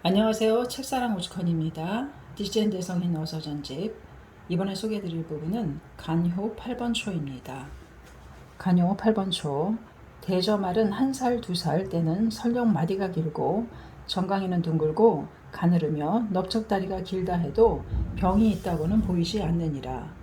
안녕하세요. 책사랑 오죽헌입니다. 디젠 대성인 어서전집. 이번에 소개해드릴 부분은 간효 8번 초입니다. 간효 8번 초. 대저말은 1살, 2살 때는 설령 마디가 길고 정강이는 둥글고 가느르며 넓적다리가 길다 해도 병이 있다고는 보이지 않느니라.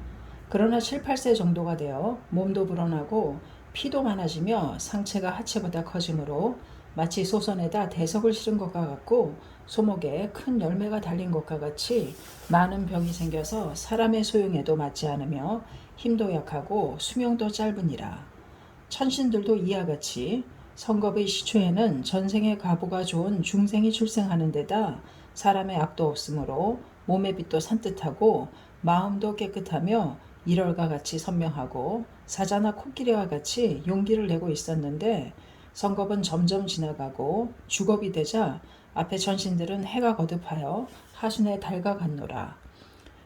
그러나 7, 8세 정도가 되어 몸도 불어나고 피도 많아지며 상체가 하체보다 커지므로 마치 소선에다 대석을 실은 것과 같고 소목에 큰 열매가 달린 것과 같이 많은 병이 생겨서 사람의 소용에도 맞지 않으며 힘도 약하고 수명도 짧으니라. 천신들도 이와 같이 성겁의 시초에는 전생의 과보가 좋은 중생이 출생하는 데다 사람의 악도 없으므로 몸의 빛도 산뜻하고 마음도 깨끗하며 일월과 같이 선명하고 사자나 코끼리와 같이 용기를 내고 있었는데 성겁은 점점 지나가고 주겁이 되자 앞에 천신들은 해가 거듭하여 하순의 달과 같노라.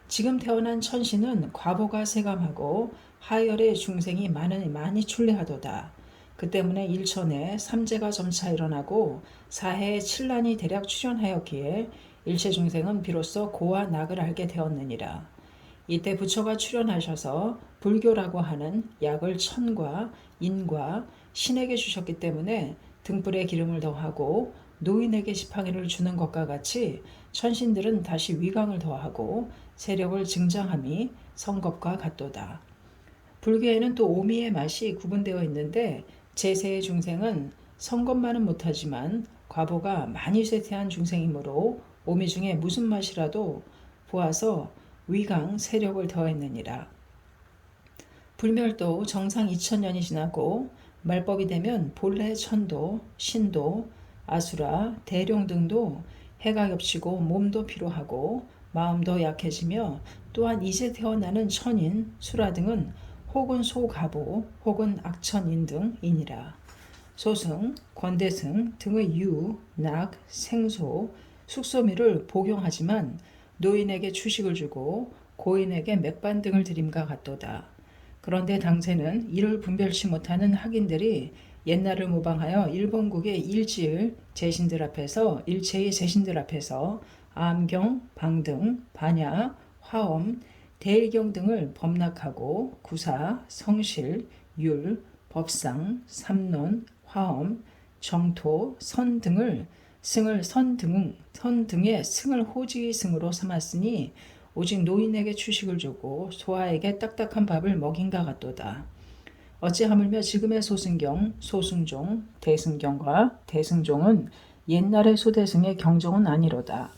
지금 태어난 천신은 과보가 세감하고 하열의 중생이 많이 출래하도다. 그 때문에 일천에 삼재가 점차 일어나고 사해에 칠난이 대략 출현하였기에 일체 중생은 비로소 고와 낙을 알게 되었느니라. 이때 부처가 출현하셔서 불교라고 하는 약을 천과 인과 신에게 주셨기 때문에 등불에 기름을 더하고 노인에게 지팡이를 주는 것과 같이 천신들은 다시 위강을 더하고 세력을 증장함이 성겁과 같도다. 불교에는 또 오미의 맛이 구분되어 있는데 제세의 중생은 성겁만은 못하지만 과보가 많이 쇠퇴한 중생이므로 오미 중에 무슨 맛이라도 보아서 위강 세력을 더했느니라. 불멸도 정상 2000년이 지나고 말법이 되면 본래 천도, 신도, 아수라, 대룡 등도 해가 겹치고 몸도 피로하고 마음도 약해지며 또한 이제 태어나는 천인, 수라 등은 혹은 소가보, 혹은 악천인 등이니라. 소승, 권대승 등의 유, 낙, 생소, 숙소미를 복용하지만 노인에게 추식을 주고 고인에게 맥반 등을 드림과 같도다. 그런데 당세는 이를 분별치 못하는 학인들이 옛날을 모방하여 일본국의 일지을 제신들 앞에서 일체의 제신들 앞에서 암경, 방등, 반야, 화엄, 대일경 등을 범락하고 구사, 성실, 율, 법상, 삼론, 화엄, 정토, 선 등을 선 등의 승을 호지의 승으로 삼았으니 오직 노인에게 추식을 주고 소아에게 딱딱한 밥을 먹인가 같도다. 어찌하물며 지금의 소승경, 소승종, 대승경과 대승종은 옛날의 소대승의 경종은 아니로다.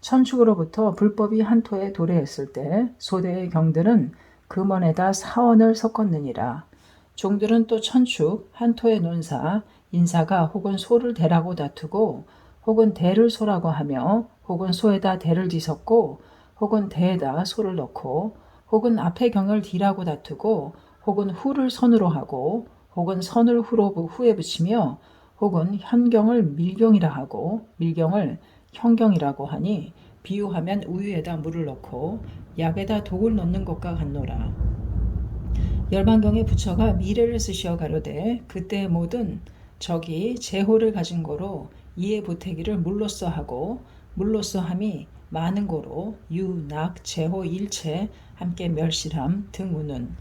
천축으로부터 불법이 한토에 도래했을 때 소대의 경들은 금원에다 사원을 섞었느니라. 종들은 또 천축, 한토의 논사, 인사가 혹은 소를 대라고 다투고 혹은 대를 소라고 하며 혹은 소에다 대를 뒤섞고 혹은 대에다 소를 넣고 혹은 앞에 경을 뒤라고 다투고 혹은 후를 선으로 하고 혹은 선을 후에 붙이며 혹은 현경을 밀경이라 하고 밀경을 현경이라고 하니 비유하면 우유에다 물을 넣고 약에다 독을 넣는 것과 같노라. 열반경의 부처가 미래를 쓰시어 가로되 그때의 모든 적이 제호를 가진 거로 이에 보태기를 물로써 하고 물로써 함이 많은 거로 유, 낙, 제호 일체 함께 멸실함 등우는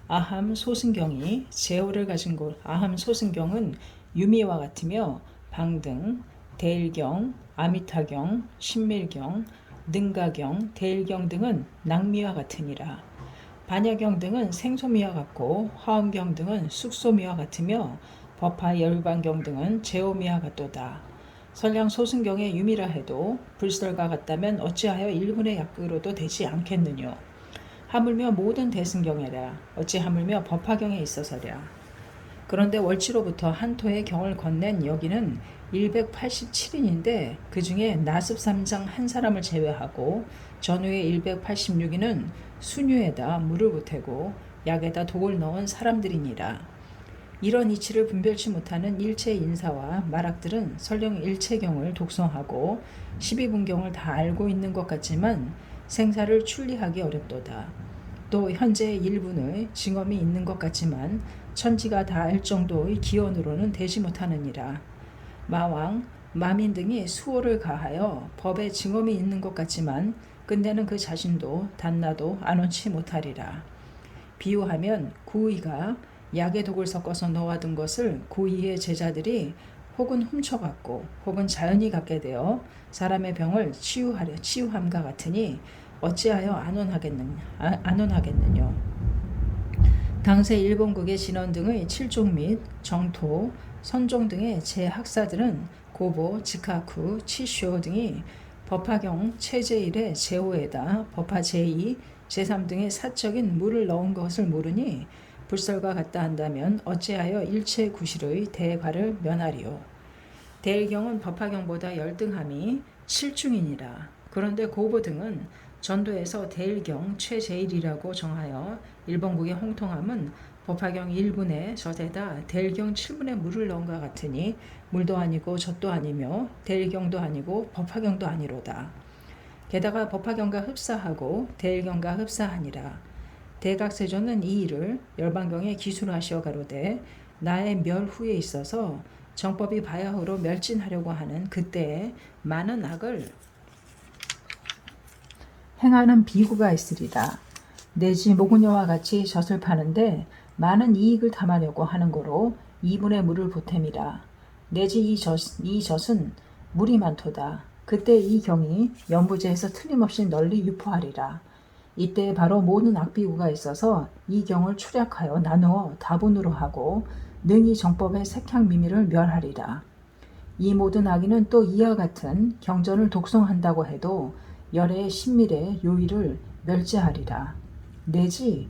아함 소승경이 제호를 가진 곳 아함 소승경은 유미와 같으며 방등, 대일경, 아미타경, 신밀경, 능가경, 대일경 등은 낙미와 같으니라. 반야경 등은 생소미와 같고 화엄경 등은 숙소미와 같으며 법화 열반경 등은 제오미와 같도다. 설령 소승경의 유미라 해도 불설과 같다면 어찌하여 일본의 약으로도 되지 않겠느뇨. 하물며 모든 대승경이라 어찌 하물며 법화경에 있어서랴. 그런데 월치로부터 한토의 경을 건넨 여기는 187인인데 그 중에 나습삼장 한 사람을 제외하고 전후의 186인은 순유에다 물을 보태고 약에다 독을 넣은 사람들이니라. 이런 이치를 분별치 못하는 일체 인사와 마락들은 설령 일체경을 독송하고 12분경을 다 알고 있는 것 같지만 생사를 출리하기 어렵도다. 또 현재 일분의 징험이 있는 것 같지만 천지가 다 알 정도의 기원으로는 되지 못하느니라. 마왕 만민 등이 수호를 가하여 법에 증언이 있는 것 같지만 끝내는 그 자신도 단나도 안원치 못하리라. 비유하면 구의가 약의 독을 섞어서 넣어둔 것을 구의의 제자들이 혹은 훔쳐갖고 혹은 자연히 갖게 되어 사람의 병을 치유함과 같으니 어찌하여 안온하겠느냐. 당시 일본국의 진원 등의 칠종 및 정토, 선종 등의 제학사들은 고보, 지카쿠, 치쇼 등이 법화경 체제1의 제5에다 법화 제2, 제3 등의 사적인 물을 넣은 것을 모르니 불설과 같다 한다면 어찌하여 일체 구실의 대과를 면하리요. 대일경은 법화경보다 열등함이 7중이니라. 그런데 고보 등은 전도에서 대일경 최제1이라고 정하여 일본국의 홍통함은 법화경 1분의 젖에다 대일경 7분의 물을 넣은 것 같으니 물도 아니고 젖도 아니며 대일경도 아니고 법화경도 아니로다. 게다가 법화경과 흡사하고 대일경과 흡사하니라. 대각세존은 이 일을 열반경에 기술하시어 가로되 나의 멸 후에 있어서 정법이 바야흐로 멸진하려고 하는 그때에 많은 악을 행하는 비구가 있으리라. 내지 모구녀와 같이 젖을 파는데 많은 이익을 담으려고 하는 거로 2분의 물을 보탬이라. 내지 이 젖은 물이 많도다. 그때 이 경이 연부제에서 틀림없이 널리 유포하리라. 이때 바로 모든 악비구가 있어서 이 경을 추략하여 나누어 다분으로 하고 능히 정법의 색향 미미를 멸하리라. 이 모든 악인은 또 이와 같은 경전을 독송한다고 해도 열의 신밀의 요의를 멸제하리라. 내지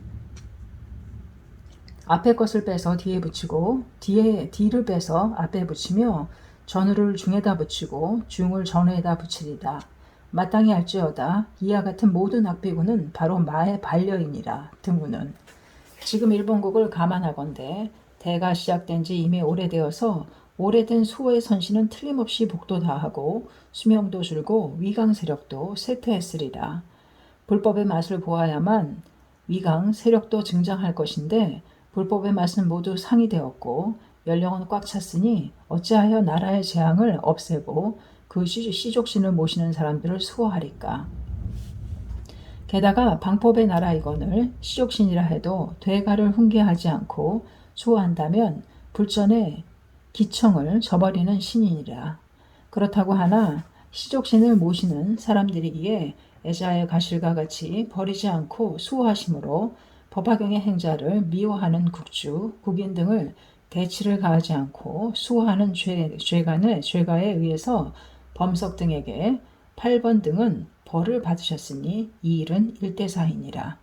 앞에 것을 빼서 뒤에 붙이고 뒤를 빼서 앞에 붙이며 전후를 중에다 붙이고 중을 전후에다 붙이리라. 마땅히 할지어다 이와 같은 모든 악비구는 바로 마의 반려이니라. 등우는 지금 일본국을 감안하건대 대가 시작된 지 이미 오래되어서 오래된 수호의 선신은 틀림없이 복도 다하고 수명도 줄고 위강 세력도 쇠퇴했으리라. 불법의 맛을 보아야만 위강 세력도 증장할 것인데 불법의 맛은 모두 상이되었고 연령은 꽉 찼으니 어찌하여 나라의 재앙을 없애고 그 시족신을 모시는 사람들을 수호하리까. 게다가 방법의 나라이거늘 시족신이라 해도 대가를 훈계하지 않고 수호한다면 불전의 기청을 저버리는 신이니라. 그렇다고 하나 시족신을 모시는 사람들이기에 애자의 가실과 같이 버리지 않고 수호하심으로 법화경의 행자를 미워하는 국주, 국인 등을 대치를 가하지 않고 수호하는 죄가에 의해서 범석 등에게 8번 등은 벌을 받으셨으니 이 일은 일대사이니라.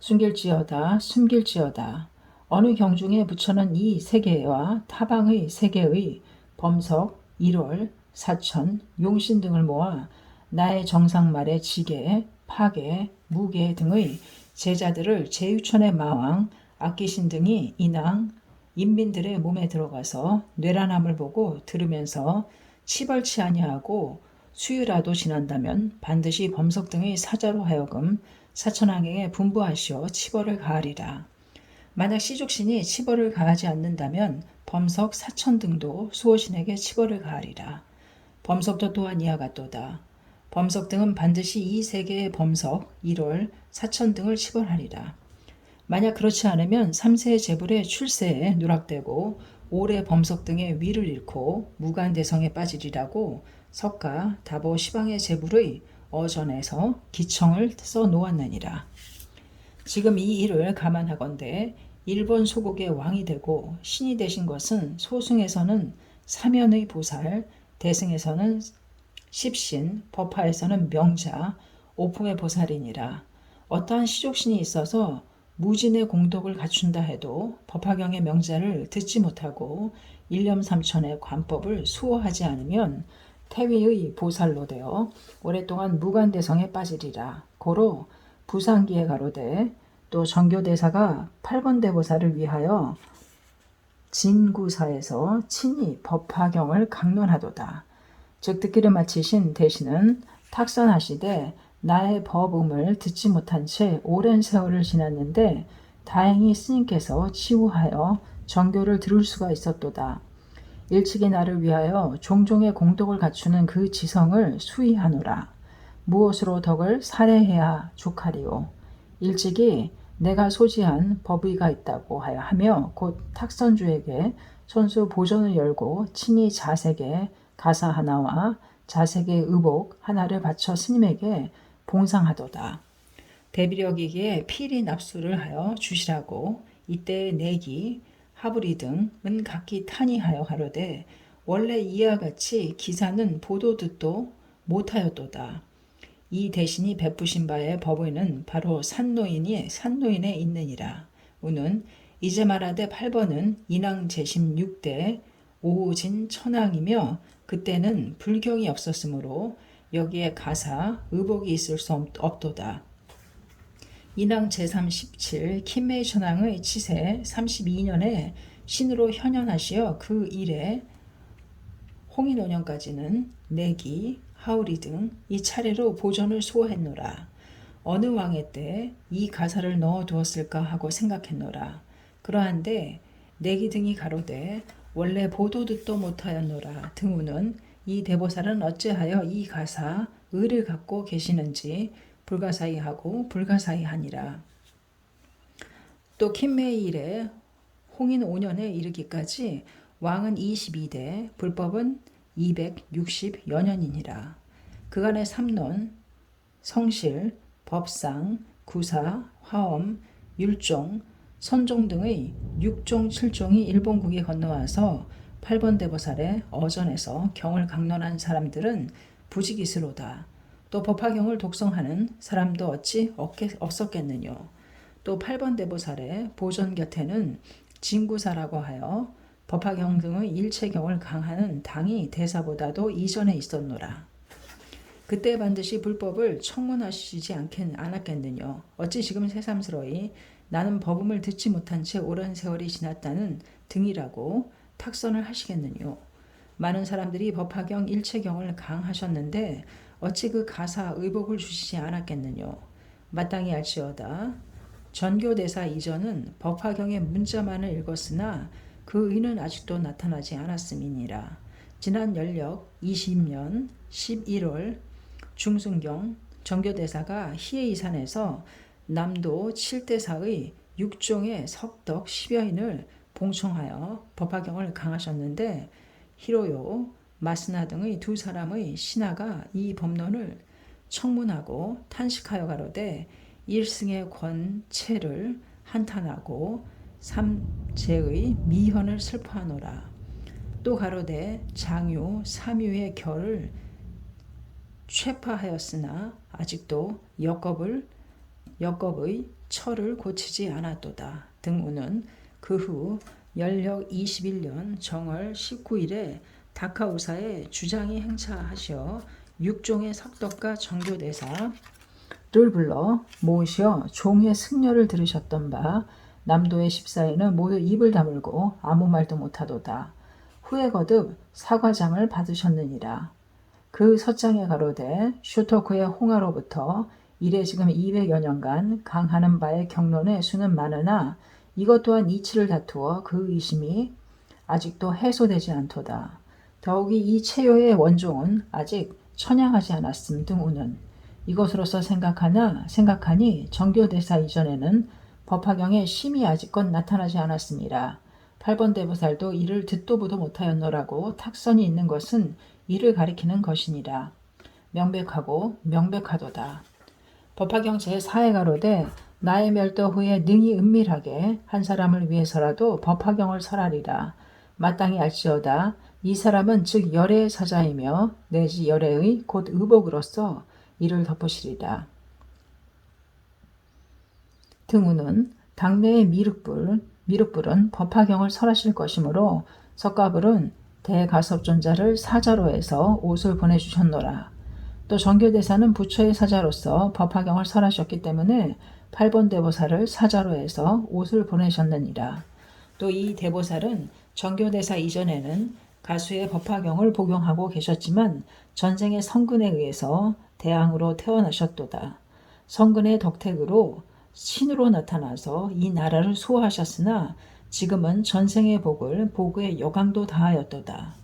숨길지어다 어느 경중에 붙여놓은 이 세계와 타방의 세계의 범석, 일월, 사천, 용신 등을 모아 나의 정상말의 지계, 파계, 무계 등의 제자들을 제유천의 마왕, 악기신 등이 인왕, 인민들의 몸에 들어가서 뇌란함을 보고 들으면서 치벌치 아니하고 수유라도 지난다면 반드시 범석 등의 사자로 하여금 사천왕에게 분부하시어 치벌을 가하리라. 만약 시족신이 치벌을 가하지 않는다면 범석, 사천 등도 수호신에게 치벌을 가하리라. 범석도 또한 이와 같도다. 범석 등은 반드시 이 세계의 범석, 일월, 사천 등을 치벌하리라. 만약 그렇지 않으면 3세의 재불의 출세에 누락되고 올해 범석 등의 위를 잃고 무간대성에 빠지리라고 석가, 다보, 시방의 재불의 어전에서 기청을 써 놓았느니라. 지금 이 일을 감안하건대 일본 소국의 왕이 되고 신이 되신 것은 소승에서는 사면의 보살, 대승에서는 십신, 법화에서는 명자, 오품의 보살이니라. 어떠한 시족신이 있어서 무진의 공덕을 갖춘다 해도 법화경의 명자를 듣지 못하고 일념삼천의 관법을 수호하지 않으면 태위의 보살로 되어 오랫동안 무간대성에 빠지리라. 고로 부상기에 가로되 또 정교대사가 8번 대보살을 위하여 진구사에서 친히 법화경을 강론하도다. 즉 듣기를 마치신 대신은 탁선하시되 나의 법음을 듣지 못한 채 오랜 세월을 지났는데 다행히 스님께서 치우하여 정교를 들을 수가 있었도다. 일찍이 나를 위하여 종종의 공덕을 갖추는 그 지성을 수의하노라. 무엇으로 덕을 살해해야 족하리오. 일찍이 내가 소지한 법의가 있다고 하며 곧 탁선주에게 손수 보전을 열고 친히 자색의 가사 하나와 자색의 의복 하나를 바쳐 스님에게 봉상하도다. 대비력이기에 필히 납수를 하여 주시라고 이때 내기 하부리 등은 각기 탄의하여 가로되 원래 이와 같이 기사는 보도 듣도 못하였도다. 이 대신이 베푸신 바의 법의는 바로 산노인에 있느니라. 우는 이제 말하되 8번은 인왕 제심 6대 오진 천왕이며 그때는 불경이 없었으므로 여기에 가사 의복이 있을 수 없도다. 인왕 제37 킴메이 천왕의 치세 32년에 신으로 현현하시어 그 일에 홍인 5년까지는 내기, 하우리 등 이 차례로 보전을 수호했노라. 어느 왕의 때 이 가사를 넣어 두었을까 하고 생각했노라. 그러한데 내기 등이 가로되 원래 보도 듣도 못하였노라. 등우는 이 대보살은 어찌하여 이 가사 의를 갖고 계시는지 불가사의하고 불가사의하니라. 또 킴메이 일에 홍인 5년에 이르기까지 왕은 22대 불법은 260여 년이니라. 그간의 삼론, 성실, 법상, 구사, 화엄, 율종, 선종 등의 6종 7종이 일본국에 건너와서 8번 대보살의 어전에서 경을 강론한 사람들은 부지기스로다. 또 법화경을 독성하는 사람도 어찌 없었겠느뇨. 또 8번 대보살의 보전 곁에는 진구사라고 하여 법화경 등의 일체경을 강하는 당이 대사보다도 이전에 있었노라. 그때 반드시 불법을 청문하시지 않았겠느뇨. 어찌 지금 새삼스러이 나는 법음을 듣지 못한 채 오랜 세월이 지났다는 등이라고 탁선을 하시겠느뇨. 많은 사람들이 법화경 일체경을 강하셨는데 어찌 그 가사 의복을 주시지 않았겠느뇨. 마땅히 알지어다. 전교대사 이전은 법화경의 문자만을 읽었으나 그 의는 아직도 나타나지 않았음이니라. 지난 연력 20년 11월 중순경 전교대사가 희해이산에서 남도 7대사의 6종의 석덕 10여인을 봉청하여 법화경을 강하셨는데 히로요, 마스나 등의 두 사람의 신하가 이 법론을 청문하고 탄식하여 가로되 일승의 권체를 한탄하고 삼재의 미현을 슬퍼하노라. 또 가로되 장유, 삼유의 결을 최파하였으나 아직도 역겁의 철을 고치지 않았도다. 등우는 그 후 연력 21년 정월 19일에 다카우사에 주장이 행차하시어 6종의 석덕과 정교대사를 불러 모으시어 종의 승려를 들으셨던 바 남도의 14인은 모두 입을 다물고 아무 말도 못하도다. 후에 거듭 사과장을 받으셨느니라. 그 서장에 가로되 쇼토쿠의 홍하로부터 이래 지금 200여 년간 강하는 바의 경론의 수는 많으나 이것 또한 이치를 다투어 그 의심이 아직도 해소되지 않도다. 더욱이 이 체요의 원종은 아직 천양하지 않았음 등우는 이것으로서 생각하니 정교대사 이전에는 법화경에 심이 아직껏 나타나지 않았습니다. 8번 대보살도 이를 듣도 보도 못하였노라고 탁선이 있는 것은 이를 가리키는 것이니라. 명백하고 명백하도다. 법화경 제4에 가로되 나의 멸도 후에 능히 은밀하게 한 사람을 위해서라도 법화경을 설하리라. 마땅히 알지어다. 이 사람은 즉 열애의 사자이며 내지 열애의 곧 의복으로서 이를 덮으시리라. 등우는 당내의 미륵불은 법화경을 설하실 것이므로 석가불은 대가섭존자를 사자로 해서 옷을 보내주셨노라. 또 정교대사는 부처의 사자로서 법화경을 설하셨기 때문에 8번 대보살을 사자로 해서 옷을 보내셨느니라. 또 이 대보살은 정교대사 이전에는 가수의 법화경을 복용하고 계셨지만 전생의 성근에 의해서 대왕으로 태어나셨도다. 성근의 덕택으로 신으로 나타나서 이 나라를 수호하셨으나 지금은 전생의 복을 복의 여강도 다하였도다.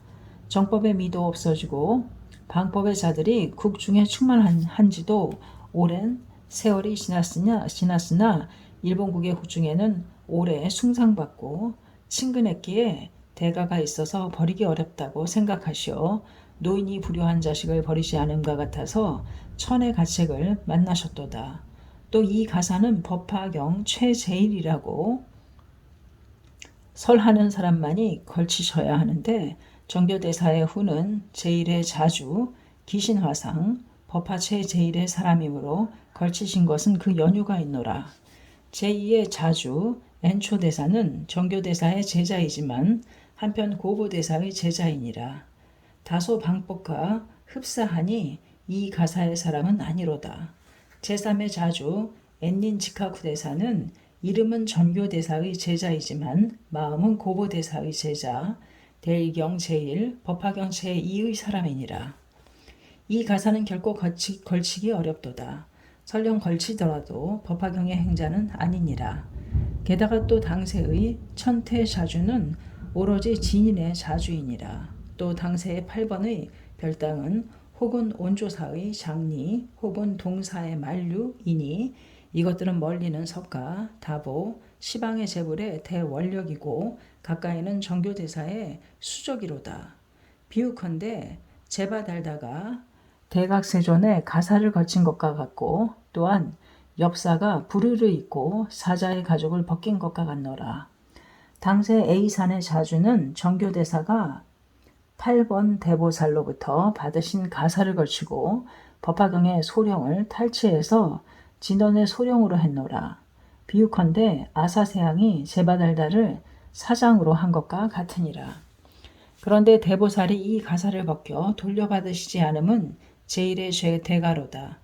정법의 미도 없어지고 방법의 자들이 국중에 충만한지도 오랜 세월이 지났으나 일본국의 국중에는 오래 숭상받고 친근했기에 대가가 있어서 버리기 어렵다고 생각하시어 노인이 불효한 자식을 버리지 않음과 같아서 천의 가책을 만나셨도다. 또 이 가사는 법화경 최제일이라고 설하는 사람만이 걸치셔야 하는데 정교대사의 후는 제일의 자주, 기신화상, 법화 최제일의 사람이므로 걸치신 것은 그 연유가 있노라. 제2의 자주, 엔초대사는 정교대사의 제자이지만 한편 고보대사의 제자이니라. 다소 방법과 흡사하니 이 가사의 사람은 아니로다. 제3의 자주, 엔닌지카쿠대사는 이름은 전교대사의 제자이지만 마음은 고보대사의 제자, 대의경 제1, 법화경 제2의 사람이니라. 이 가사는 결코 걸치기 어렵도다. 설령 걸치더라도 법화경의 행자는 아니니라. 게다가 또 당세의 천태자주는 오로지 진인의 자주이니라. 또 당세의 8번의 별당은 혹은 온조사의 장리 혹은 동사의 만류이니 이것들은 멀리는 석가, 다보, 시방의 재불의 대원력이고 가까이는 정교대사의 수적이로다. 비유컨대 제바달다가 대각세존에 가사를 거친 것과 같고 또한 엽사가 부르르 있고 사자의 가죽을 벗긴 것과 같노라. 당세 A산의 자주는 정교대사가 8번 대보살로부터 받으신 가사를 걸치고 법화경의 소령을 탈취해서 진원의 소령으로 했노라. 비유컨대 아사세양이 제바달다를 사장으로 한 것과 같으니라. 그런데 대보살이 이 가사를 벗겨 돌려받으시지 않음은 제1의 죄 대가로다.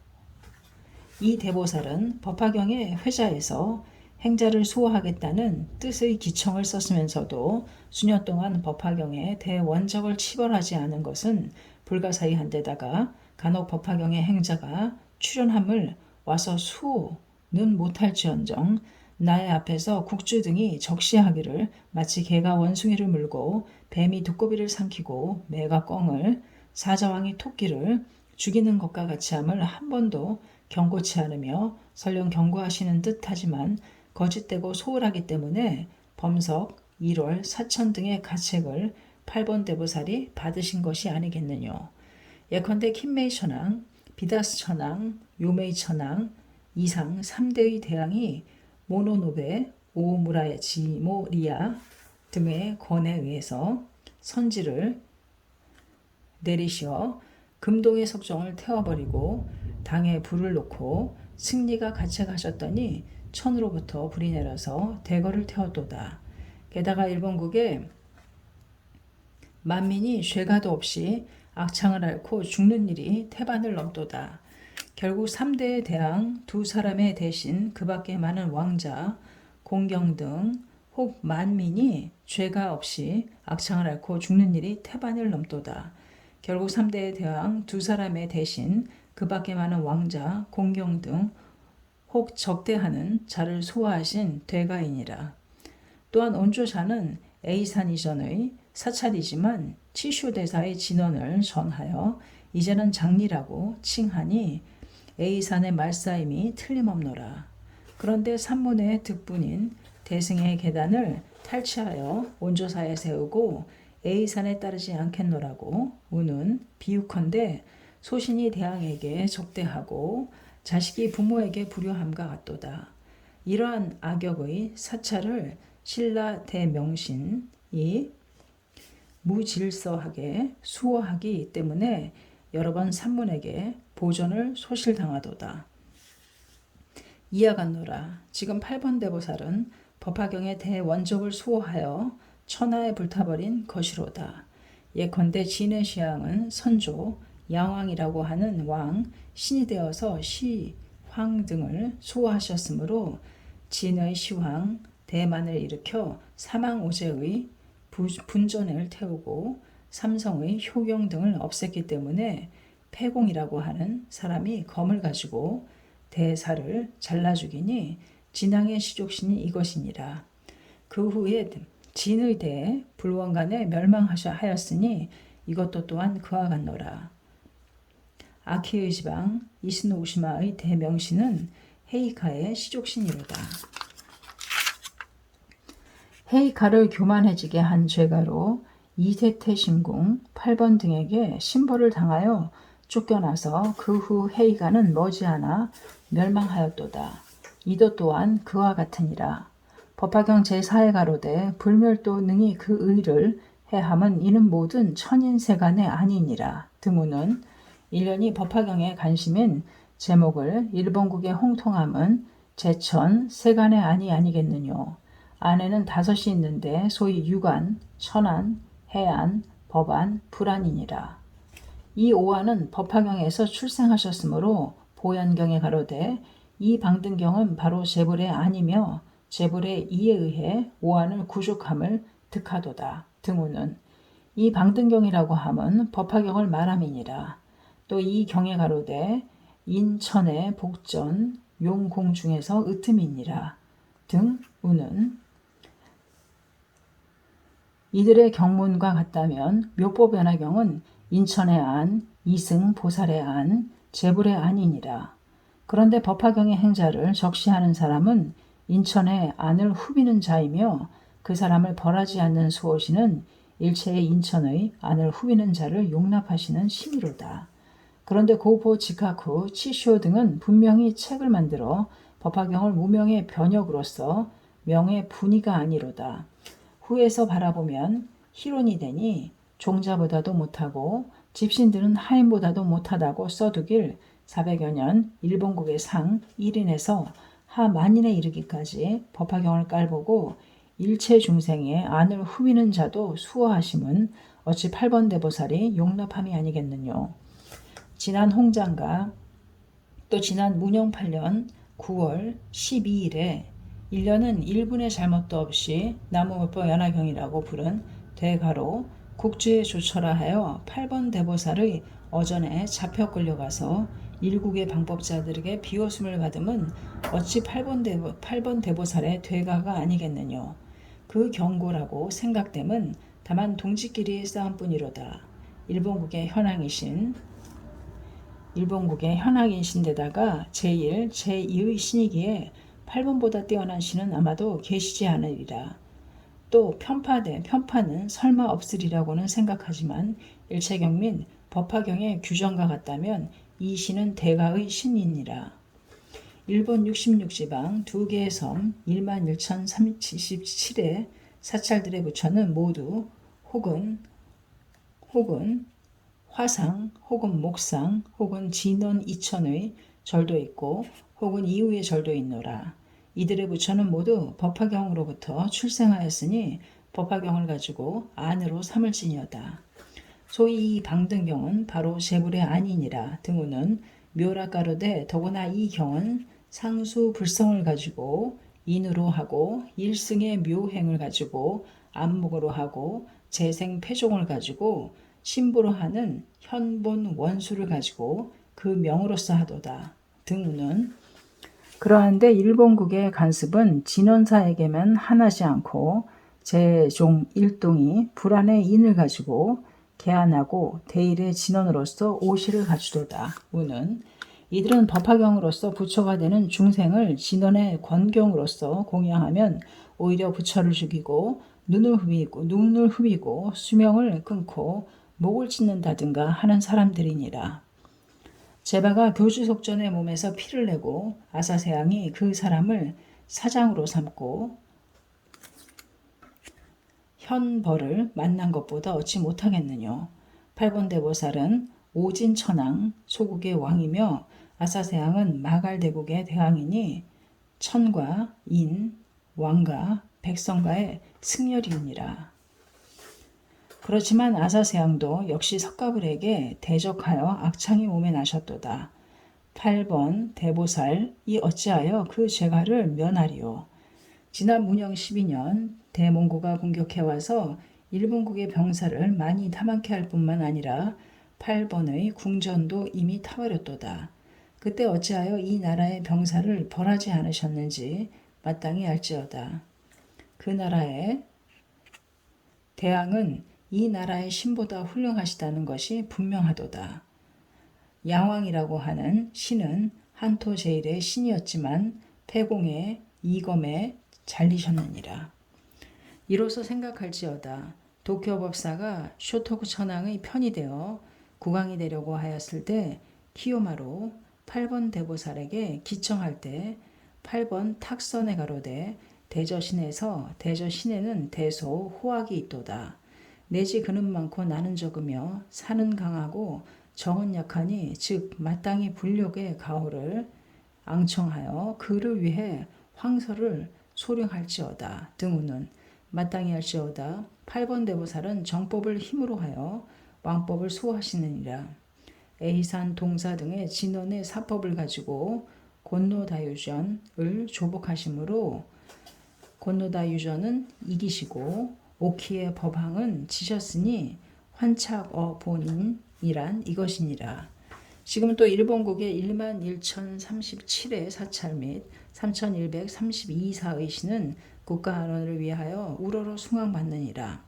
이 대보살은 법화경의 회자에서 행자를 수호하겠다는 뜻의 기청을 썼으면서도 수년 동안 법화경의 대원적을 치벌하지 않은 것은 불가사의한데다가 간혹 법화경의 행자가 출연함을 와서 수호는 못할지언정 나의 앞에서 국주 등이 적시하기를 마치 개가 원숭이를 물고 뱀이 두꺼비를 삼키고 매가 꿩을 사자왕이 토끼를 죽이는 것과 같이 함을 한 번도 경고치 않으며 설령 경고하시는 듯하지만 거짓되고 소홀하기 때문에 범석, 1월, 사천 등의 가책을 8번 대보살이 받으신 것이 아니겠느뇨. 예컨대 킨메이 천황, 비다스 천황, 요메이 천황 이상 3대의 대왕이 모노노베, 오무라지모리야 등의 권에 의해서 선지를 내리시어 금동의 석정을 태워버리고 당에 불을 놓고 승리가 가책하셨더니 천으로부터 불이 내려서 대거를 태웠도다. 게다가 일본국에 만민이 죄가도 없이 악창을 앓고 죽는 일이 태반을 넘도다. 결국 3대의 대왕 두 사람의 대신 그 밖에 많은 왕자, 공경 등 혹 만민이 죄가 없이 악창을 앓고 죽는 일이 태반을 넘도다. 결국 3대의 대왕 두 사람의 대신 그 밖에 많은 왕자, 공경 등 혹 적대하는 자를 소화하신 대가이니라. 또한 온조자는 A산 이전의 사찰이지만 치쇼대사의 진원을 전하여 이제는 장리라고 칭하니 A산의 말싸임이 틀림없노라. 그런데 산문의 득분인 대승의 계단을 탈취하여 온조사에 세우고 A산에 따르지 않겠노라고 우는 비유컨대 소신이 대왕에게 적대하고 자식이 부모에게 불효함과 같도다. 이러한 악역의 사찰을 신라 대명신이 무질서하게 수호하기 때문에 여러 번 산문에게 보존을 소실당하도다. 이와 같노라. 지금 8번 대보살은 법화경의 대원적을 수호하여 천하에 불타버린 것이로다. 예컨대 진의 시왕은 선조, 양왕이라고 하는 왕, 신이 되어서 시, 황 등을 수호하셨으므로 진의 시황, 대만을 일으켜 사망오제의 분전을 태우고 삼성의 효경 등을 없앴기 때문에 폐공이라고 하는 사람이 검을 가지고 대사를 잘라 죽이니 진왕의 시족신이 이것이니라. 그 후에 진의 대에 불원간에 멸망하였으니 이것도 또한 그와 같노라. 아키의 지방 이스노우시마의 대명신은 헤이카의 시족신이로다. 헤이카를 교만해지게 한 죄가로 이세테 신궁 8번 등에게 신벌을 당하여 쫓겨나서 그 후 헤이가는 머지않아 멸망하였도다. 이도 또한 그와 같으니라. 법화경 제4의 가로되 불멸도 능히 그 의를 해함은 이는 모든 천인세간에 아니니라. 등우는 일련이 법화경의 관심인 제목을 일본국의 홍통함은 제천 세간에 아니겠느뇨. 안에는 5이 있는데 소위 유관, 천안, 해안, 법안, 불안이니라. 이 오안은 법화경에서 출생하셨으므로 보현경에 가로되 이 방등경은 바로 제불의 안이며 제불의 이에 의해 오안을 구족함을 득하도다. 등우는 이 방등경이라고 함은 법화경을 말함이니라. 또 이 경에 가로되 인천의 복전 용공 중에서 으뜸이니라. 등우는 이들의 경문과 같다면 묘법연화경은 인천의 안, 이승 보살의 안, 제불의 안이니라. 그런데 법화경의 행자를 적시하는 사람은 인천의 안을 후비는 자이며 그 사람을 벌하지 않는 수호시는 일체의 인천의 안을 후비는 자를 용납하시는 신이로다. 그런데 고보 지카쿠, 치쇼 등은 분명히 책을 만들어 법화경을 무명의 변역으로서 명의 분위가 아니로다. 후에서 바라보면 희론이 되니 종자보다도 못하고 집신들은 하인보다도 못하다고 써두길 400여 년 일본국의 상 1인에서 하 만인에 이르기까지 법화경을 깔보고 일체 중생의 안을 후비는 자도 수호하심은 어찌 8번 대보살이 용납함이 아니겠느뇨. 지난 홍장가 또 지난 문영 8년 9월 12일에 1년은 1분의 잘못도 없이 나무법보 연화경이라고 부른 대가로 국주에 조처라 하여 8번 대보살의 어전에 잡혀 끌려가서 일국의 방법자들에게 비호숨을 받음은 어찌 8번 대보살의 되가가 아니겠느뇨. 그 경고라고 생각됨은 다만 동지끼리의 싸움뿐이로다. 일본국의 현황인 신데다가 제1, 제2의 신이기에 8번보다 뛰어난 신은 아마도 계시지 않으리라. 또 편파는 설마 없으리라고는 생각하지만 일체경 및 법화경의 규정과 같다면 이 신은 대가의 신이니라. 일본 66지방 2개의 섬 11,077의 사찰들의 부처는 모두 혹은 화상, 혹은 목상, 혹은 진원 이천의 절도 있고 혹은 이후의 절도 있노라. 이들의 부처는 모두 법화경으로부터 출생하였으니 법화경을 가지고 안으로 삼을지니어다. 소위 이 방등경은 바로 제불의 안이니라. 등우는 묘락가로되 더구나 이 경은 상수 불성을 가지고 인으로 하고 일승의 묘행을 가지고 안목으로 하고 재생 패종을 가지고 신부로 하는 현본 원수를 가지고 그 명으로서 하도다. 등우는 그러한데 일본국의 간습은 진원사에게만 하나지 않고 제종 일동이 불안의 인을 가지고 개안하고 대일의 진원으로서 오시를 갖추도다. 우는 이들은 법화경으로서 부처가 되는 중생을 진원의 권경으로서 공양하면 오히려 부처를 죽이고 눈을 후비고 수명을 끊고 목을 찢는다든가 하는 사람들이니라. 제바가 교주속전의 몸에서 피를 내고 아사세양이 그 사람을 사장으로 삼고 현벌을 만난 것보다 어찌 못하겠느뇨. 8번 대보살은 오진천왕 소국의 왕이며 아사세양은 마갈대국의 대왕이니 천과 인, 왕과 백성과의 승열이니라. 그렇지만 아사세양도 역시 석가불에게 대적하여 악창이 몸에 나셨도다. 8번 대보살이 어찌하여 그 죄가를 면하리요. 지난 문영 12년 대몽고가 공격해와서 일본국의 병사를 많이 타망케 할 뿐만 아니라 8번의 궁전도 이미 타버렸도다. 그때 어찌하여 이 나라의 병사를 벌하지 않으셨는지 마땅히 알지어다. 그 나라의 대왕은 이 나라의 신보다 훌륭하시다는 것이 분명하도다. 양왕이라고 하는 신은 한토 제일의 신이었지만 패공의 이검에 잘리셨느니라. 이로써 생각할지어다. 도쿄법사가 쇼토쿠 천황의 편이 되어 국왕이 되려고 하였을 때 키요마로 8번 대보살에게 기청할 때 8번 탁선에 가로되 대저신에서 대저신에는 대소 호학이 있도다. 내지 그는 많고 나는 적으며 산은 강하고 정은 약하니 즉 마땅히 불욕의 가호를 앙청하여 그를 위해 황설을 소령할지어다 등우는 마땅히 할지어다. 8번 대보살은 정법을 힘으로 하여 왕법을 수호하시느니라. 에이산 동사 등의 진원의 사법을 가지고 곤노다유전을 조복하시므로 곤노다유전은 이기시고 오키의 법항은 지셨으니 환착어 본인이란 이것이니라. 지금 또 일본국의 11,037의 사찰 및 3,132사의 신은 국가안원을 위하여 우러러 숭앙받느니라.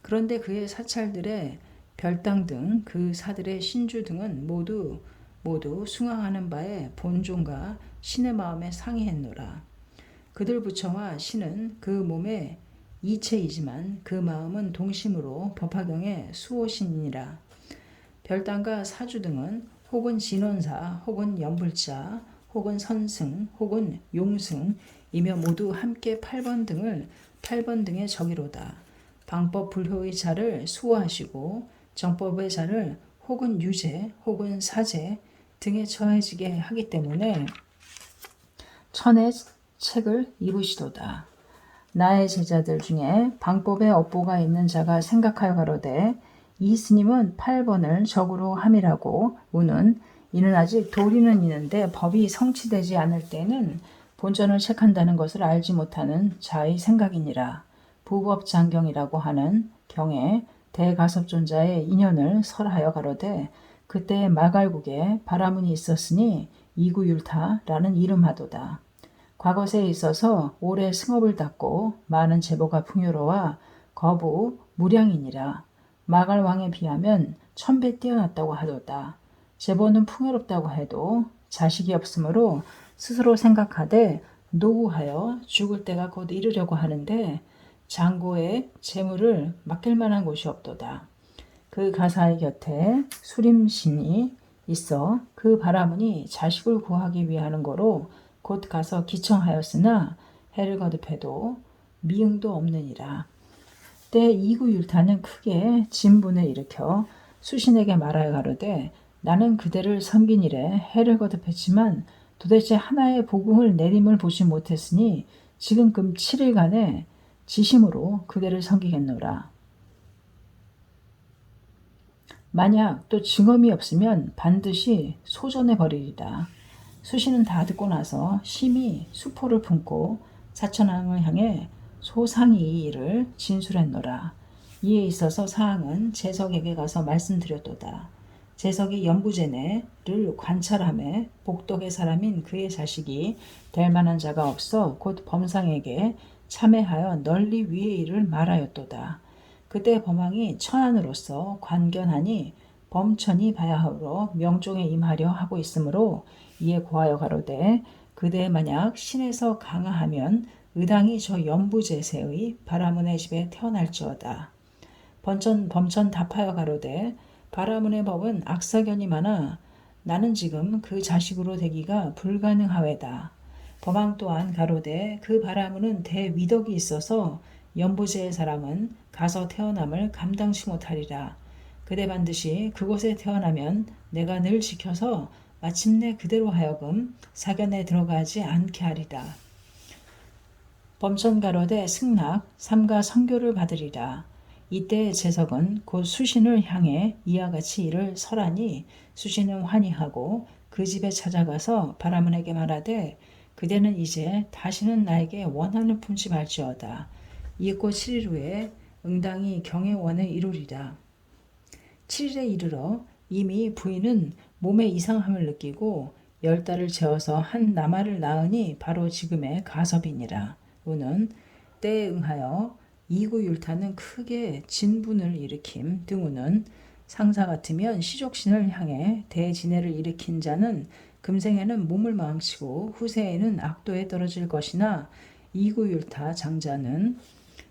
그런데 그의 사찰들의 별당 등 그 사들의 신주 등은 모두 숭앙하는 바에 본종과 신의 마음에 상의했노라. 그들 부처와 신은 그 몸의 이체이지만 그 마음은 동심으로 법화경의 수호신이니라. 별당과 사주 등은 혹은 진원사, 혹은 연불자, 혹은 선승, 혹은 용승이며 모두 함께 8번 등의 적이로다. 방법 불효의 자를 수호하시고 정법의 자를 혹은 유제, 혹은 사제 등에 처해지게 하기 때문에 천의 책을 입으시도다. 나의 제자들 중에 방법에 업보가 있는 자가 생각하여 가로되 이 스님은 8번을 적으로 함이라고 우는 이는 아직 도리는 있는데 법이 성취되지 않을 때는 본전을 책한다는 것을 알지 못하는 자의 생각이니라. 부법장경이라고 하는 경에 대가섭존자의 인연을 설하여 가로되 그때 마갈국에 바라문이 있었으니 이구율타라는 이름하도다. 과거세에 있어서 오래 승업을 닦고 많은 제보가 풍요로워 거부 무량이니라. 마갈왕에 비하면 1000배 뛰어났다고 하도다. 제보는 풍요롭다고 해도 자식이 없으므로 스스로 생각하되 노후하여 죽을 때가 곧 이르려고 하는데 장고의 재물을 맡길 만한 곳이 없도다. 그 가사의 곁에 수림신이 있어 그 바라문이 자식을 구하기 위하는 거로 곧 가서 기청하였으나 해를 거듭해도 미응도 없느니라. 때 이구율타는 크게 진분을 일으켜 수신에게 말하여 가로되 나는 그대를 섬긴 이래 해를 거듭했지만 도대체 하나의 복음을 내림을 보지 못했으니 지금끔 7일간의 지심으로 그대를 섬기겠노라. 만약 또 증언이 없으면 반드시 소전해 버리리다. 수신은 다 듣고 나서 심히 수포를 품고 사천왕을 향해 소상히 일을 진술했노라. 이에 있어서 사항은 재석에게 가서 말씀드렸도다. 재석이 연부제네를 관찰하며 복덕의 사람인 그의 자식이 될 만한 자가 없어 곧 범상에게 참회하여 널리 위의 일을 말하였도다. 그때 범왕이 천안으로서 관견하니 범천이 바야흐로 명종에 임하려 하고 있으므로 이에 고하여 가로되 그대 만약 신에서 강하하면 의당이 저 연부제세의 바라문의 집에 태어날지어다. 범천 답하여 가로되 바라문의 법은 악사견이 많아 나는 지금 그 자식으로 되기가 불가능하외다. 범왕 또한 가로되 그 바라문은 대위덕이 있어서 연부제의 사람은 가서 태어남을 감당치 못하리라. 그대 반드시 그곳에 태어나면 내가 늘 지켜서 마침내 그대로 하여금 사견에 들어가지 않게 하리라. 범천 가로되 승낙 삼가 선교를 받으리라. 이때 재석은 곧 수신을 향해 이와 같이 이를 설하니 수신은 환희하고 그 집에 찾아가서 바라문에게 말하되 그대는 이제 다시는 나에게 원한을 품지 말지어다. 이윽고 7일 후에 응당이 경의 원을 이루리라. 7일에 이르러 이미 부인은 몸의 이상함을 느끼고 10달을 재어서 한 남아를 낳으니 바로 지금의 가섭이니라. 우는 때에 응하여 이구율타는 크게 진분을 일으킴 등우는 상사 같으면 시족신을 향해 대진해를 일으킨 자는 금생에는 몸을 망치고 후세에는 악도에 떨어질 것이나 이구율타 장자는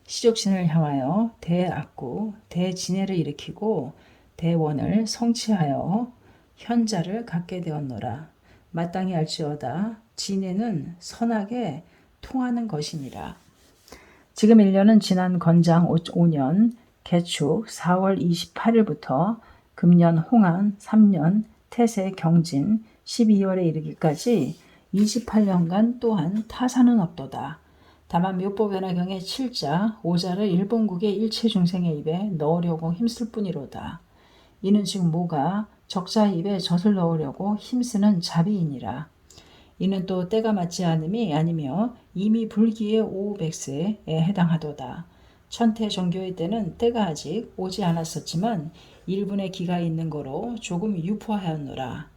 시족신을 향하여 대악구 대진해를 일으키고 대원을 성취하여 현자를 갖게 되었노라. 마땅히 알지어다. 진해는 선하게 통하는 것이니라. 지금 1년은 지난 건장 5년 개축 4월 28일부터 금년 홍한 3년 태세 경진 12월에 이르기까지 28년간 또한 타사는 없도다. 다만 묘법연화경의 7자 5자를 일본국의 일체 중생의 입에 넣으려고 힘쓸 뿐이로다. 이는 지금 모가 적자 입에 젖을 넣으려고 힘쓰는 자비이니라. 이는 또 때가 맞지 않음이 아니며 이미 불기의 오백세에 해당하도다. 천태 정교의 때는 때가 아직 오지 않았었지만 일분의 기가 있는 거로 조금 유포하였노라.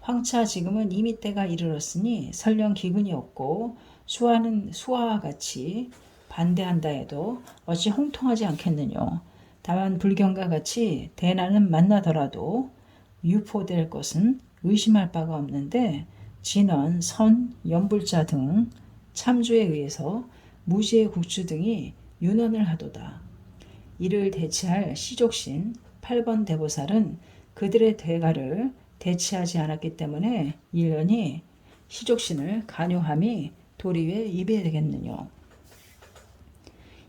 황차 지금은 이미 때가 이르렀으니 설령 기근이 없고 수하는 수화와 같이 반대한다 해도 어찌 홍통하지 않겠느뇨. 다만 불경과 같이 대난은 만나더라도 유포될 것은 의심할 바가 없는데 진원, 선, 연불자 등 참조에 의해서 무지의 국주 등이 윤언을 하도다. 이를 대체할 시족신 8번 대보살은 그들의 대가를 대체하지 않았기 때문에 일련이 시족신을 간요함이 도리에 입에 되겠느뇨.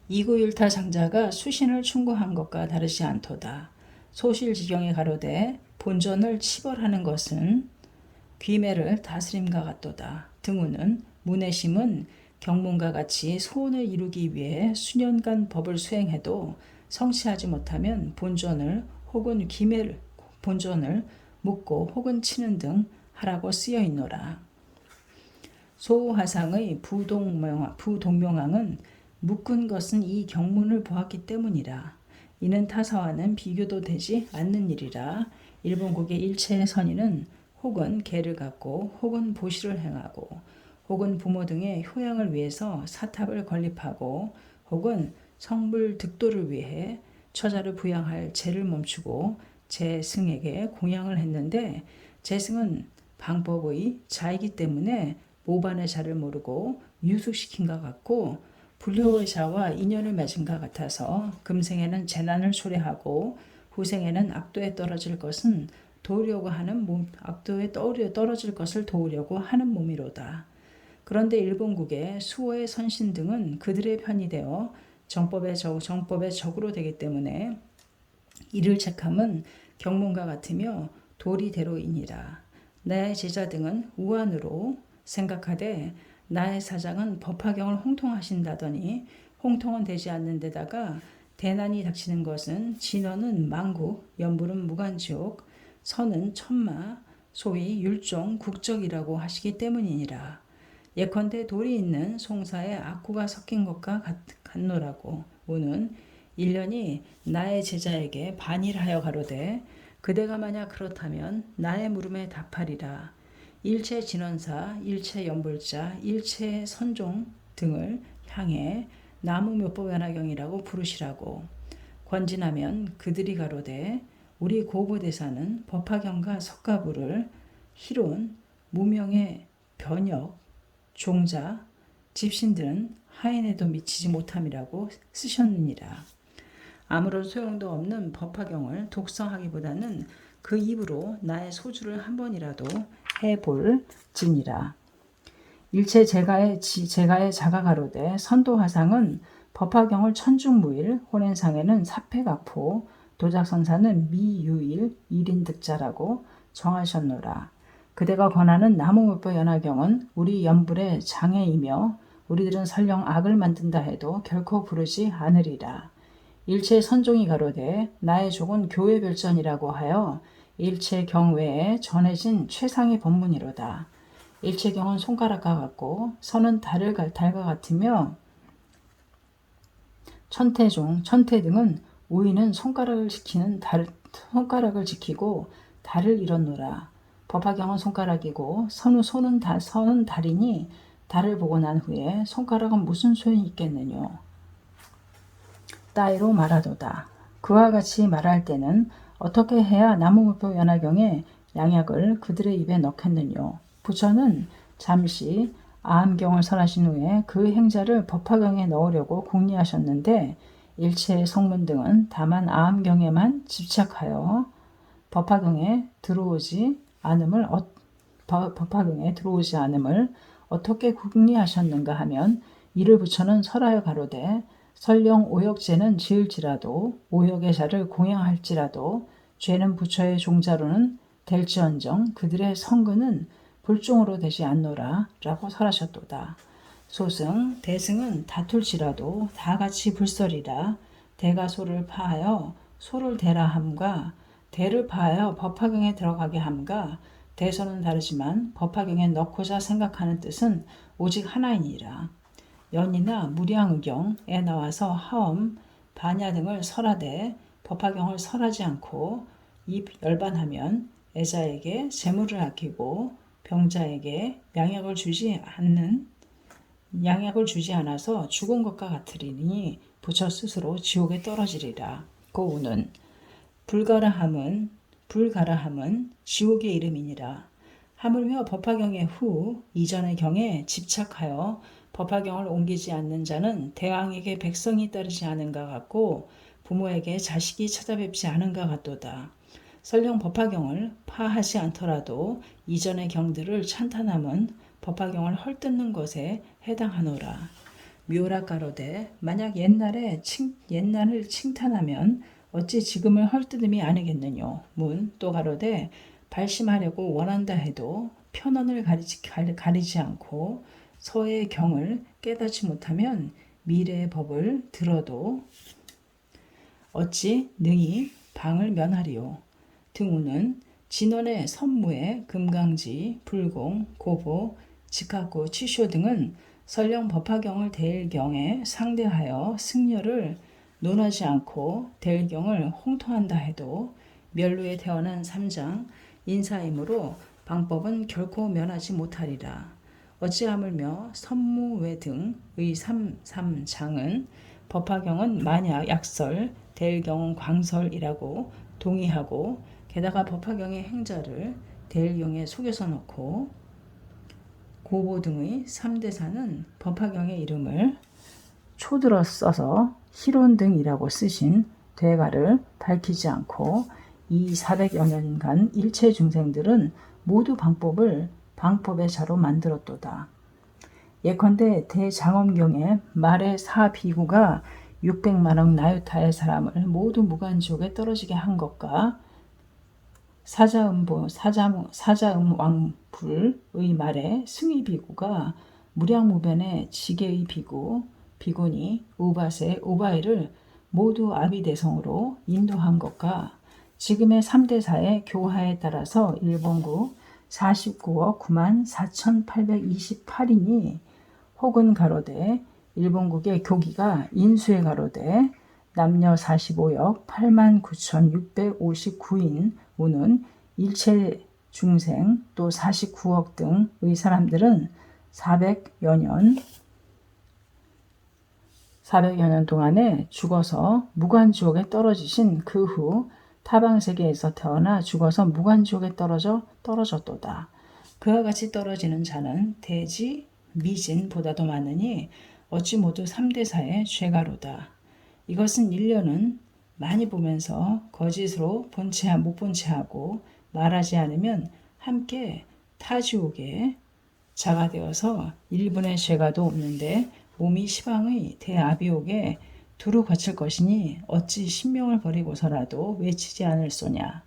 이구율타 장자가 수신을 충고한 것과 다르지 않도다. 소실지경에 가로되 본전을 치벌하는 것은 귀매를 다스림과 같도다. 등우는 문해심은 경문과 같이 소원을 이루기 위해 수년간 법을 수행해도 성취하지 못하면 본전을 혹은 귀매를 본전을 묶고 혹은 치는 등 하라고 쓰여 있노라. 소화상의 부동명왕은 묶은 것은 이 경문을 보았기 때문이라. 이는 타사와는 비교도 되지 않는 일이라. 일본국의 일체의 선인은 혹은 개를 갖고 혹은 보시를 행하고 혹은 부모 등의 효양을 위해서 사탑을 건립하고 혹은 성불 득도를 위해 처자를 부양할 제를 멈추고 제승에게 공양을 했는데 제승은 방법의 자이기 때문에 모반의 자를 모르고 유숙시킨 것 같고 불효의 자와 인연을 맺은 것 같아서 금생에는 재난을 초래하고 후생에는 악도에 떨어질 것은 도우려고 하는 몸, 악도에 떨어질 것을 도우려고 하는 몸이로다. 그런데 일본국의 수호의 선신 등은 그들의 편이 되어 정법의 적으로 되기 때문에 이를 책함은 경문과 같으며 도리대로이니라. 나의 제자 등은 우안으로 생각하되 나의 사장은 법화경을 홍통하신다더니 홍통은 되지 않는 데다가 대난이 닥치는 것은 진원은 망국, 연불은 무간지옥, 선은 천마, 소위 율종, 국적이라고 하시기 때문이니라. 예컨대 돌이 있는 송사에 악구가 섞인 것과 같노라고. 오는 일련이 나의 제자에게 반일하여 가로되 그대가 만약 그렇다면 나의 물음에 답하리라. 일체 진원사, 일체 연불자, 일체 선종 등을 향해 나무묘법연화경이라고 부르시라고. 권진하면 그들이 가로되 우리 고고대사는 법화경과 석가부를 희론, 무명의 변역, 종자, 집신들은 하인에도 미치지 못함이라고 쓰셨느니라. 아무런 소용도 없는 법화경을 독성하기보다는 그 입으로 나의 소주를 한 번이라도 해볼 지니라. 일체 제가의 자가 가로되 선도화상은 법화경을 천중무일, 혼행상에는 사패각포, 도작선사는 미유일, 일인득자라고 정하셨노라. 그대가 권하는 나무물법연화경은 우리 연불의 장애이며 우리들은 설령 악을 만든다 해도 결코 부르지 않으리라. 일체 선종이 가로되 나의 족은 교회별전이라고 하여 일체 경외에 전해진 최상의 법문이로다. 일체경은 손가락과 같고 선은 달과 같으며 천태 등은 우이는 손가락을 지키고 달을 이뤘노라. 법화경은 손가락이고 손은 달이니 달을 보고 난 후에 손가락은 무슨 소용이 있겠느뇨. 따위로 말하도다. 그와 같이 말할 때는 어떻게 해야 나무무표 연하경에 양약을 그들의 입에 넣겠느뇨. 부처는 잠시 아함경을 설하신 후에 그 행자를 법화경에 넣으려고 궁리하셨는데 일체의 성문 등은 다만 아함경에만 집착하여 법화경에 들어오지 않음을 어떻게 궁리하셨는가 하면 이를 부처는 설하여 가로되 설령 오역죄는 지을지라도 오역의 자를 공양할지라도 죄는 부처의 종자로는 될지언정 그들의 성근은 불종으로 되지 않노라 라고 설하셨도다. 소승 대승은 다툴지라도 다같이 불설이라 대가 소를 파하여 소를 대라 함과 대를 파하여 법화경에 들어가게 함과 대소는 다르지만 법화경에 넣고자 생각하는 뜻은 오직 하나이니라. 연이나 무량의경에 나와서 하엄, 반야 등을 설하되 법화경을 설하지 않고 입 열반하면 애자에게 재물을 아끼고 병자에게 양약을 주지 않아서 죽은 것과 같으리니 부처 스스로 지옥에 떨어지리라. 고우는 불가라함은 지옥의 이름이니라. 하물며 법화경의 후 이전의 경에 집착하여 법화경을 옮기지 않는 자는 대왕에게 백성이 따르지 않은가 같고 부모에게 자식이 찾아뵙지 않은가 같도다. 설령 법화경을 파하지 않더라도 이전의 경들을 찬탄함은 법화경을 헐뜯는 것에 해당하노라. 묘락가로되 만약 옛날을 칭탄하면 어찌 지금을 헐뜯음이 아니겠느뇨. 문 또 가로되 발심하려고 원한다 해도 편언을 가리지 않고 서의 경을 깨닫지 못하면 미래의 법을 들어도 어찌 능히 방을 면하리요. 등우는 진원의 선무에 금강지, 불공, 고보, 직학고, 치쇼 등은 설령 법화경을 대일경에 상대하여 승려를 논하지 않고 대일경을 홍토한다 해도 멸루에 태어난 삼장 인사이므로 방법은 결코 면하지 못하리라. 어찌하물며 선무외 등의 삼장은 법화경은 만약 약설, 대일경은 광설이라고 동의하고 게다가 법화경의 행자를 대일경에 속여서 넣고 고보 등의 3대사는 법화경의 이름을 초들어 써서 희론 등이라고 쓰신 대가를 밝히지 않고 이 400여 년간 일체 중생들은 모두 방법의 자로 만들었도다. 예컨대 대장엄경에 말의 사비구가 600만억 나유타의 사람을 모두 무간지옥에 떨어지게 한 것과 사자음왕불의 말에 승의비구가 무량무변의 지계의 비구니 우바세, 우바이를 모두 아비대성으로 인도한 것과 지금의 3대사의 교하에 따라서 일본국 49억 9만 4,828인이 혹은 가로되 일본국의 교기가 인수에 가로되 남녀 45억 8만 9,659인 우는 일체 중생 또 49억 등의 사람들은 400여 년 동안에 죽어서 무간지옥에 떨어지신 그 후 타방세계에서 태어나 죽어서 무간지옥에 떨어졌도다. 그와 같이 떨어지는 자는 대지 미진보다도 많으니 어찌 모두 3대사의 죄가로다. 이것은 일련은 많이 보면서 거짓으로 못 본 체하고 말하지 않으면 함께 타지옥에 자가 되어서 일분의 죄가도 없는데 몸이 시방의 대아비옥에 두루 거칠 것이니 어찌 신명을 버리고서라도 외치지 않을소냐.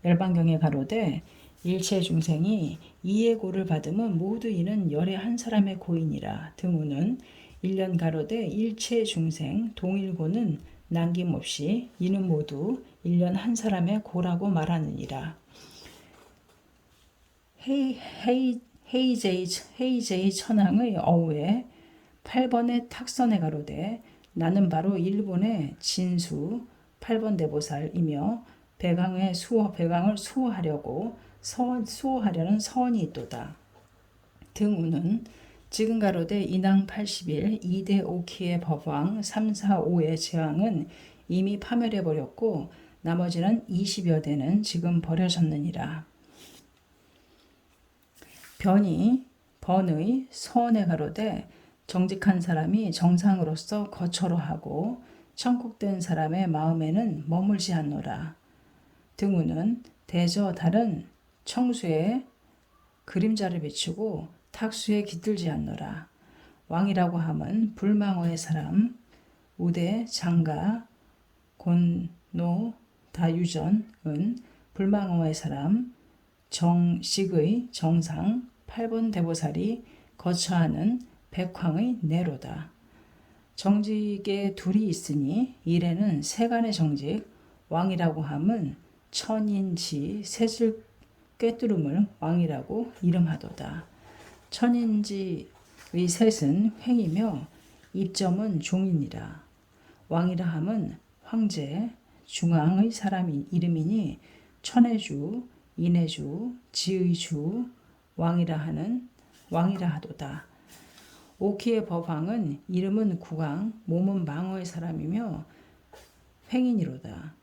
열반경에 가로되 일체 중생이 이의 고를 받음은 모두 이는 열의 한 사람의 고이니라. 등우는 일련 가로되 일체 중생 동일고는 남김없이 이는 모두 일련 한 사람의 고라고 말하느니라. 헤이제이 천황의 어우에 8번의 탁선에 가로되 나는 바로 일본의 진수 8번 대보살이며 배강을 수호하려는 서원이 있도다. 등우는 지금 가로되 인왕 80일 2대 5키의 법왕 3, 4, 5의 제왕은 이미 파멸해 버렸고 나머지는 20여 대는 지금 버려졌느니라. 변이 번의 서원에 가로되 정직한 사람이 정상으로서 거처로 하고 천국된 사람의 마음에는 머물지 않노라. 등우는 대저 달은 청수에 그림자를 비추고 탁수에 깃들지 않노라. 왕이라고 함은 불망어의 사람 우대 장가 곤노 다유전은 불망어의 사람 정식의 정상 8번 대보살이 거처하는 백황의 내로다. 정직에 둘이 있으니 이래는 세간의 정직 왕이라고 함은 천인지 셋을 꿰뚫음을 왕이라고 이름하도다. 천인지의 셋은 횡이며 입점은 종이니라. 왕이라 함은 황제 중앙의 사람이 이름이니 천해주 인해주 지의주 왕이라 하도다. 오키의 법왕은 이름은 국왕 몸은 망어의 사람이며 횡인이로다.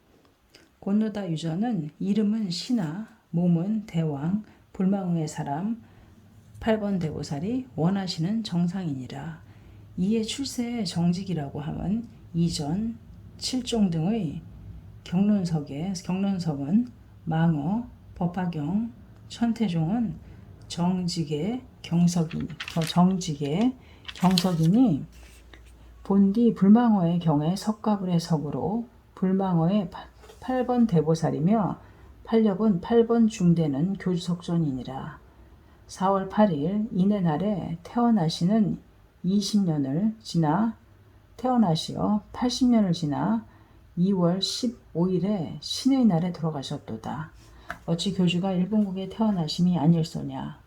곤노다 유전은 이름은 신하 몸은 대왕 불망의 사람 8번 대보살이 원하시는 정상이니라. 이에 출세의 정직이라고 함은 이전 7종 등의 경론석은 망어 법화경 천태종은 정직의 경석이니 본디 불망어의 경에 석가불의 석으로 불망어의 8번 대보살이며 팔력은 8번 중대는 교주석존이니라. 4월 8일 이내 날에 태어나시는 20년을 지나 태어나시어 80년을 지나 2월 15일에 신의 날에 돌아가셨도다. 어찌 교주가 일본국에 태어나심이 아닐소냐.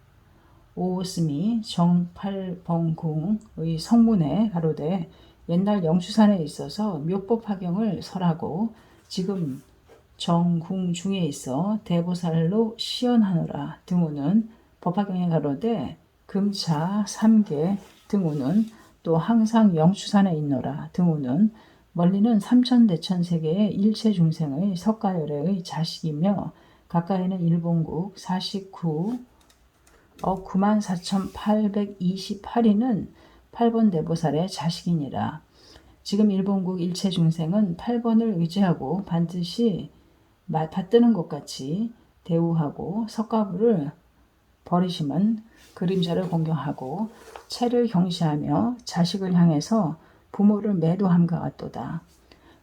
오스미 정팔벙궁의 성문에 가로되 옛날 영추산에 있어서 묘법화경을 설하고 지금 정궁 중에 있어 대보살로 시연하노라. 등호는 법화경에 가로되 금차 3개 등호는 또 항상 영추산에 있노라. 등호는 멀리는 삼천대천 세계의 일체 중생의 석가열애의 자식이며 가까이는 일본국 49억 94,828인은 8번 대보살의 자식이니라. 지금 일본국 일체 중생은 8번을 의지하고 반드시 받드는 것 같이 대우하고 석가부를 버리시면 그림자를 공경하고 채를 경시하며 자식을 향해서 부모를 매도함과 같도다.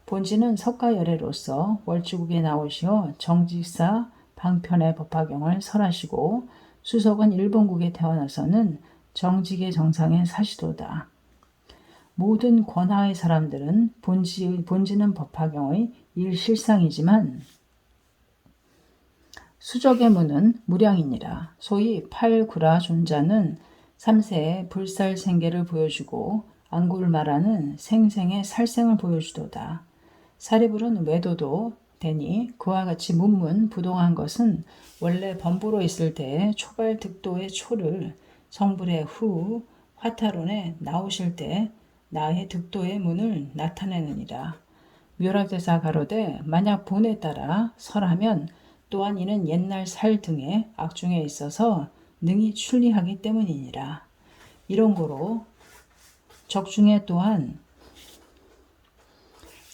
본지는 석가열애로서 월주국에 나오시어 정직사 방편의 법화경을 설하시고 수석은 일본국에 태어나서는 정직의 정상에 사시도다. 모든 권하의 사람들은 본지는 법화경의 일실상이지만 수적의 문은 무량이니라. 소위 팔구라 존자는 3세의 불살생계를 보여주고 안굴마라는 생생의 살생을 보여주도다. 사리불은 외도도 되니 그와 같이 문문부동한 것은 원래 범부로 있을 때의 초발득도의 초를 성불의 후 화타론에 나오실 때 나의 득도의 문을 나타내느니라. 묘락대사 가로되 만약 본에 따라 설하면 또한 이는 옛날 살 등의 악중에 있어서 능히 출리하기 때문이니라. 이런 거로 적중에 또한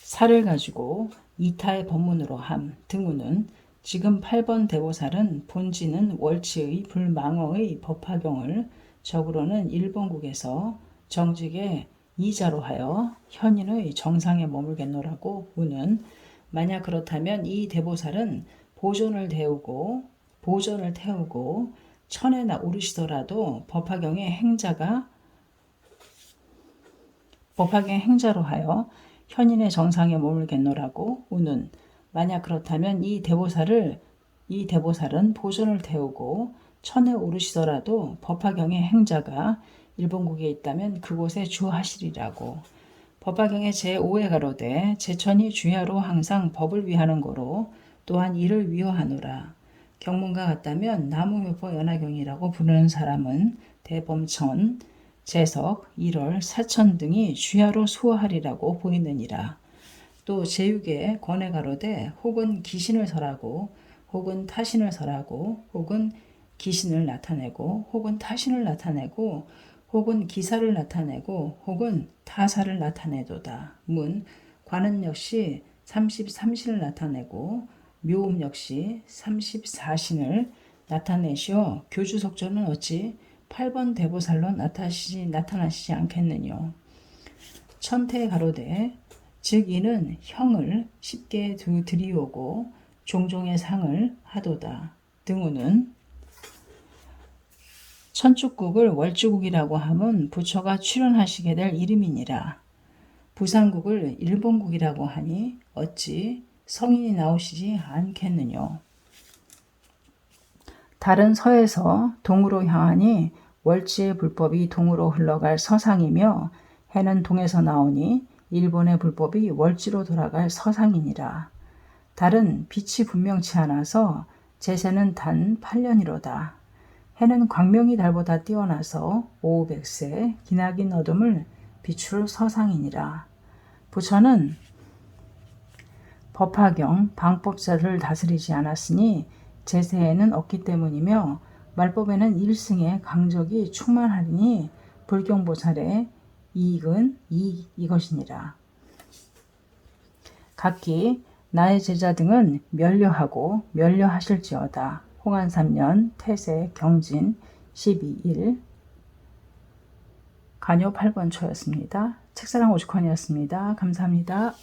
살을 가지고 이타의 법문으로 함 등우는 지금 8번 대보살은 본지는 월치의 불망어의 법화경을 적으로는 일본국에서 정직의 이자로 하여 현인의 정상에 머물겠노라고 우는 만약 그렇다면 이 대보살은 보존을 태우고 천에 오르시더라도 법화경의 행자로 하여 현인의 정상에 머물겠노라고 우는 만약 그렇다면 이 대보살은 보존을 태우고 천에 오르시더라도 법화경의 행자가 일본국에 있다면 그곳에 주하시리라고. 법화경의 제5에 가로되 제천이 주야로 항상 법을 위하는 거로 또한 이를 위하노라. 경문과 같다면 나무묘법 연화경이라고 부르는 사람은 대범천 재석, 일월, 사천 등이 주야로 수호하리라고 보이느니라. 또 제육에 권에 가로되 혹은 귀신을 설하고 혹은 타신을 설하고 혹은 귀신을 나타내고 혹은 타신을 나타내고 혹은 기사를 나타내고 혹은 타사를 나타내도다. 문 관은 역시 33신을 나타내고 묘음 역시 34신을 나타내시어 교주속전은 어찌 8번 대보살로 나타나시지 않겠느뇨. 천태 가로되 즉 이는 형을 쉽게 드리오고 종종의 상을 하도다. 등우는 천축국을 월주국이라고 함은 부처가 출연하시게 될 이름이니라. 부산국을 일본국이라고 하니 어찌 성인이 나오시지 않겠느뇨. 달은 서에서 동으로 향하니 월지의 불법이 동으로 흘러갈 서상이며 해는 동에서 나오니 일본의 불법이 월지로 돌아갈 서상이니라. 달은 빛이 분명치 않아서 제세는 단 8년이로다. 해는 광명이 달보다 뛰어나서 오후백세 기나긴 어둠을 비출 서상이니라. 부처는 법화경 방법자를 다스리지 않았으니 제세에는 없기 때문이며 말법에는 일승의 강적이 충만하리니 불경보살의 이익은 이것이니라. 각기 나의 제자 등은 멸려하고 멸려하실지어다. 홍안 3년 태세 경진 12일 간요 8번 초였습니다. 책사랑 오죽헌이었습니다. 감사합니다.